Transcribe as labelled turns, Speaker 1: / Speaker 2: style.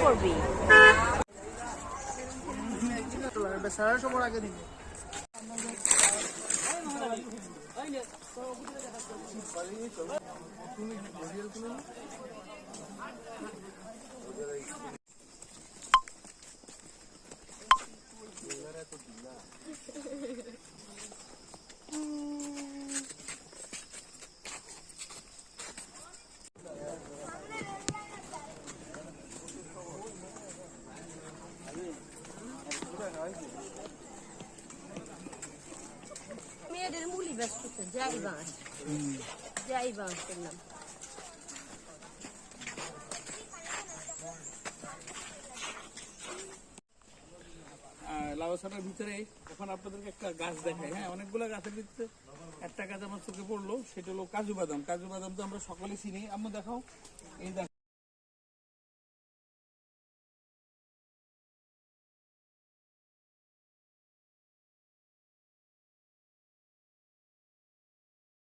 Speaker 1: পড়বি
Speaker 2: সারা সবার আগে দিবি
Speaker 1: মেয়েদের মুলি ব্যস্ত যাই বাঁশ করলাম
Speaker 2: লাউসাটার ভিতরে এখন আপনাদেরকে একটা গাছ দেখায়। হ্যাঁ, অনেকগুলো গাছের ভিতরে একটা গাছ আমার চোখে পড়লো, সেটা হলো কাজু বাদাম। কাজু বাদাম তো আমরা সকলে চিনি। আম্মু দেখাও, এই দেখো।